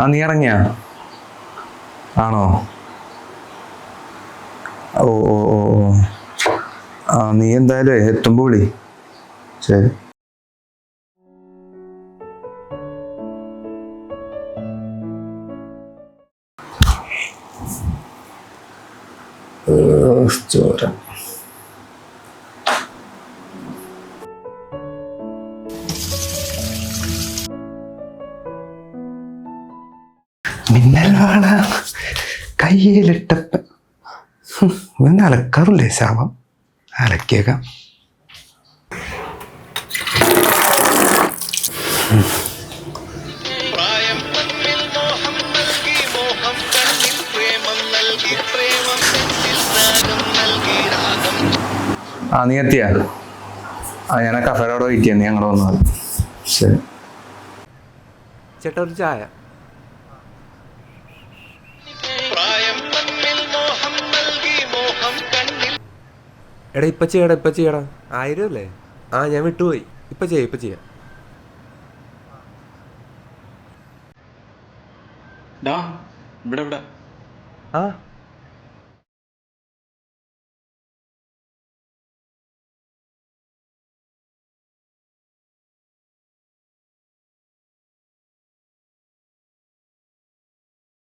ആ നീ ഇറങ്ങിയാ? ആണോ? ഓ ഓ ഓ ഓ. ആ നീ എന്തായാലും എത്തുമ്പോ വിളി. ശരി. ചോര. മിന്നൽ വാള കയ്യിലിട്ടപ്പ ഇവന്ന് അലക്കാറില്ലേ ശാപം? അലക്കിയേക്കാം. ആ നീ എത്തിയാ? ആ ഞാൻ ആ കഫേരോടെ വെയിറ്റ് ചെയ്യാം, നീ അങ്ങോട്ട് വന്നാൽ. ശരി ചേട്ടാ ഒരു ചായ. എടാ ഇപ്പൊ ചെയ്യടാ 1000 അല്ലേ? ആ ഞാൻ വിട്ടുപോയി. ഇപ്പൊ ചെയ്യാം. ഇവിടെ ആ